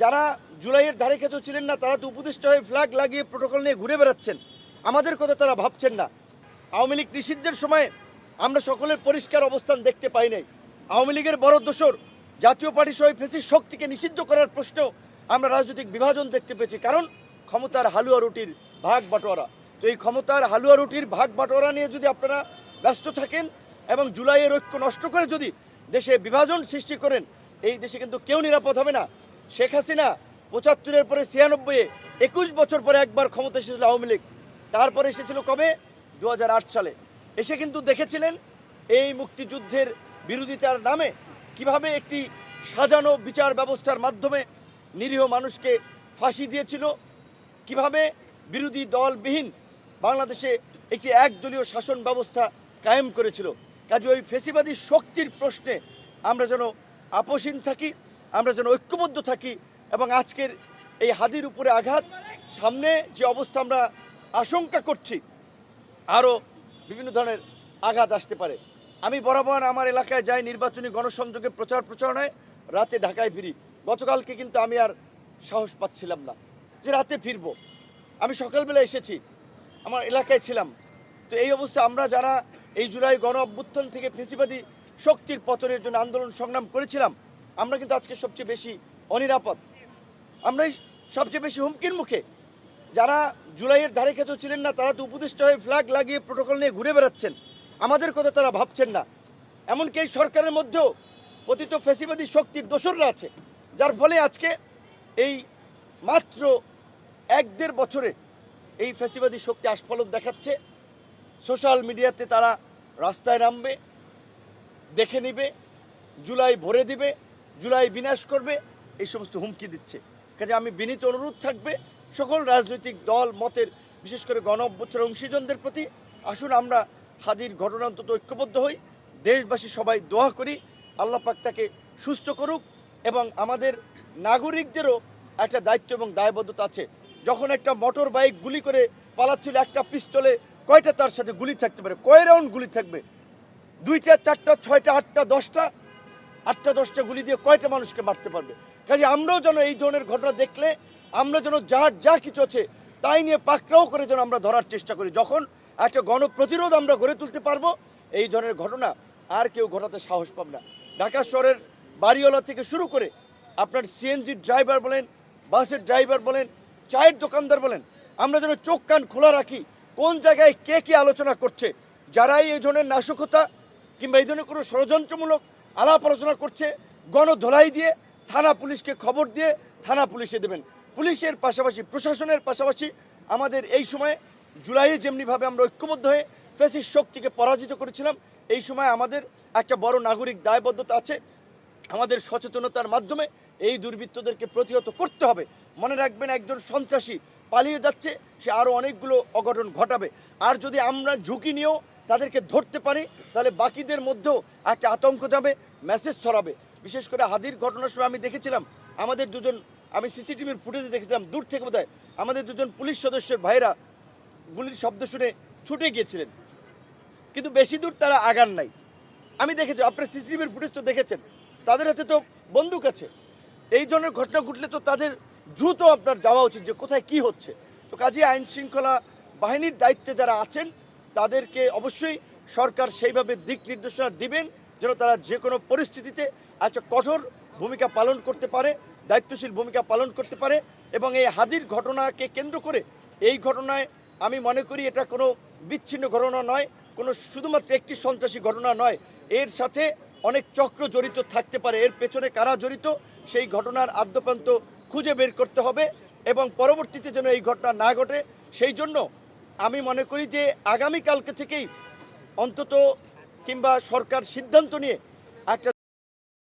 যারা জুলাইয়ের ধারে কাছেও ছিলেন না তারা তো উপদেষ্টা হয়ে ফ্ল্যাগ লাগিয়ে প্রোটোকল নিয়ে ঘুরে বেড়াচ্ছেন। আমাদের কথা তারা ভাবছেন না। আওয়ামী লীগ নিষিদ্ধের সময় আমরা সকলের পরিষ্কার অবস্থান দেখতে পাই নাই। আওয়ামী লীগের বড় দোসর জাতীয় পার্টি সহ ফেসির শক্তিকে নিষিদ্ধ করার প্রশ্নেও আমরা রাজনৈতিক বিভাজন দেখতে পেয়েছি, কারণ ক্ষমতার হালুয়া রুটির ভাগ বাটোয়ারা। তো এই ক্ষমতার হালুয়া রুটির ভাগ বাটোয়ারা নিয়ে যদি আপনারা ব্যস্ত থাকেন এবং জুলাইয়ের ঐক্য নষ্ট করে যদি দেশে বিভাজন সৃষ্টি করেন, এই দেশে কিন্তু কেউ নিরাপদ হবে না। শেখ হাসিনা ৭৫-এর পরে ৯৬-এ ২১ বছর পরে একবার ক্ষমতা এসেছিল আওয়ামী লীগ, তারপরে এসেছিল কবে ২০০৮ সালে। এসে কিন্তু দেখেছিলেন এই মুক্তিযুদ্ধের বিরোধিতার নামে কিভাবে একটি সাজানো বিচার ব্যবস্থার মাধ্যমে নিরীহ মানুষকে ফাঁসি দিয়েছিল, কিভাবে বিরোধী দলবিহীন বাংলাদেশে একটি একদলীয় শাসন ব্যবস্থা কায়েম করেছিল। কাজে ওই ফেসিবাদী শক্তির প্রশ্নে আমরা যেন আপোষহীন থাকি, আমরা যেন ঐক্যবদ্ধ থাকি এবং আজকের এই হাদির উপরে আঘাত, সামনে যে অবস্থা আমরা আশঙ্কা করছি আরও বিভিন্ন ধরনের আঘাত আসতে পারে। আমি বরাবর আমার এলাকায় যাই, নির্বাচনী গণসংযোগে প্রচার প্রচারণায়, রাতে ঢাকায় ফিরি। গতকালকে কিন্তু আমি আর সাহস পাচ্ছিলাম না যে রাতে ফিরব। আমি সকালবেলা এসেছি, আমার এলাকায় ছিলাম। তো এই অবস্থা আমরা যারা এই জুলাই গণ অভ্যুত্থান থেকে ফেসিবাদী শক্তির পতনের জন্য আন্দোলন সংগ্রাম করেছিলাম, আমরা কিন্তু আজকে সবচেয়ে বেশি অনিরাপদ, আমরাই সবচেয়ে বেশি হুমকির মুখে। যারা জুলাইয়ের ধারে কাছেও ছিলেন না তারা তো উপদেষ্টা হয়ে ফ্ল্যাগ লাগিয়ে প্রোটোকল নিয়ে ঘুরে বেড়াচ্ছেন। আমাদের কথা তারা ভাবছেন না। এমনকি এই সরকারের মধ্যেও পতিত ফেসিবাদী শক্তির দোসররা আছে, যার ফলে আজকে এই মাত্র ১-১.৫ বছরে এই ফেসিবাদী শক্তি আস্ফলন দেখাচ্ছে। সোশ্যাল মিডিয়াতে তারা রাস্তায় নামবে, দেখে নিবে, জুলাই ভরে দিবে, জুলাই বিনাশ করবে, এই সমস্ত হুমকি দিচ্ছে। কাজে আমি বিনীত অনুরোধ থাকবে সকল রাজনৈতিক দল মতের, বিশেষ করে গণ অভ্যুত্থানের অংশীজনদের প্রতি, আসুন আমরা হাদির ঘটনা অন্তত ঐক্যবদ্ধ হই, দেশবাসী সবাই দোয়া করি আল্লাহ পাক তাকে সুস্থ করুক। এবং আমাদের নাগরিকদেরও একটা দায়িত্ব এবং দায়বদ্ধতা আছে। যখন একটা মোটর বাইক গুলি করে পালাচ্ছিল, একটা পিস্তলে কয়টা তার সাথে গুলি থাকতে পারে, কয় রাউন্ড গুলি থাকবে? 2টা 4টা 6টা 8টা 10টা, 8টা 10টা গুলি দিয়ে কয়টা মানুষকে মারতে পারবে? কাজে আমরাও যেন এই ধরনের ঘটনা দেখলে আমরা যেন যার যা কিছু আছে তাই নিয়ে পাকড়াও করে যেন আমরা ধরার চেষ্টা করি। যখন একটা গণপ্রতিরোধ আমরা গড়ে তুলতে পারবো, এই ধরনের ঘটনা আর কেউ ঘটাতে সাহস পাবে না। ঢাকা শহরের বাড়িওয়ালা থেকে শুরু করে আপনার সিএনজি ড্রাইভার বলেন, বাসের ড্রাইভার বলেন, চায়ের দোকানদার বলেন, আমরা যেন চোখ কান খোলা রাখি কোন জায়গায় কে কে আলোচনা করছে। যারাই এই ধরনের নাশকতা কিংবা এই ধরনের কোনো ষড়যন্ত্রমূলক আলাপ আলোচনা করছে, গণধোলাই দিয়ে থানা পুলিশকে খবর দিয়ে থানা পুলিশে দেবেন। পুলিশের পাশাপাশি প্রশাসনের পাশাপাশি আমাদের এই সময়ে জুলাইয়ে যেমনিভাবে আমরা ঐক্যবদ্ধ হয়ে ফ্যাসিস্ট শক্তিকে পরাজিত করেছিলাম, এই সময় আমাদের একটা বড় নাগরিক দায়বদ্ধতা আছে। আমাদের সচেতনতার মাধ্যমে এই দুর্বৃত্তদেরকে প্রতিহত করতে হবে। মনে রাখবেন, একজন সন্ত্রাসী পালিয়ে যাচ্ছে, সে আরও অনেকগুলো অঘটন ঘটাবে। আর যদি আমরা ঝুঁকি নিয়েও তাদেরকে ধরতে পারি, তাহলে বাকিদের মধ্যেও একটা আতঙ্ক যাবে, মেসেজ ছড়াবে। বিশেষ করে হাদির ঘটনার সময় আমি দেখেছিলাম আমাদের দুজন, আমি সিসিটিভির ফুটেজে দেখেছিলাম দূর থেকে বোধহয় আমাদের দুজন পুলিশ সদস্যের ভাইরা গুলির শব্দ শুনে ছুটে গিয়েছিলেন, কিন্তু বেশি দূর তারা আগান নাই। আমি দেখেছি, আপনার সিসিটিভির ফুটেজ তো দেখেছেন, তাদের হাতে তো বন্দুক আছে। এই ধরনের ঘটনা ঘটলে তো তাদের দ্রুত আপনার যাওয়া উচিত যে কোথায় কি হচ্ছে। তো কাজে আইন শৃঙ্খলা বাহিনীর দায়িত্বে যারা আছেন তাদেরকে অবশ্যই সরকার সেইভাবে দিক নির্দেশনা দিবেন যেন তারা যে কোনো পরিস্থিতিতে একটা কঠোর ভূমিকা পালন করতে পারে, দায়িত্বশীল ভূমিকা পালন করতে পারে। এবং এই হাদির ঘটনাকে কেন্দ্র করে, এই ঘটনায় আমি মনে করি এটা কোনো বিচ্ছিন্ন ঘটনা নয়, কোনো শুধুমাত্র একটি সন্ত্রাসী ঘটনা নয়, এর সাথে অনেক চক্র জড়িত থাকতে পারে। এর পেছনে কারা জড়িত সেই ঘটনার আদ্যপ্রান্ত খুঁজে বের করতে হবে এবং পরবর্তীতে যেন এই ঘটনা না ঘটে সেই জন্য আমি মনে করি যে আগামীকালকে থেকেই অন্তত কিংবা সরকার সিদ্ধান্ত নিয়ে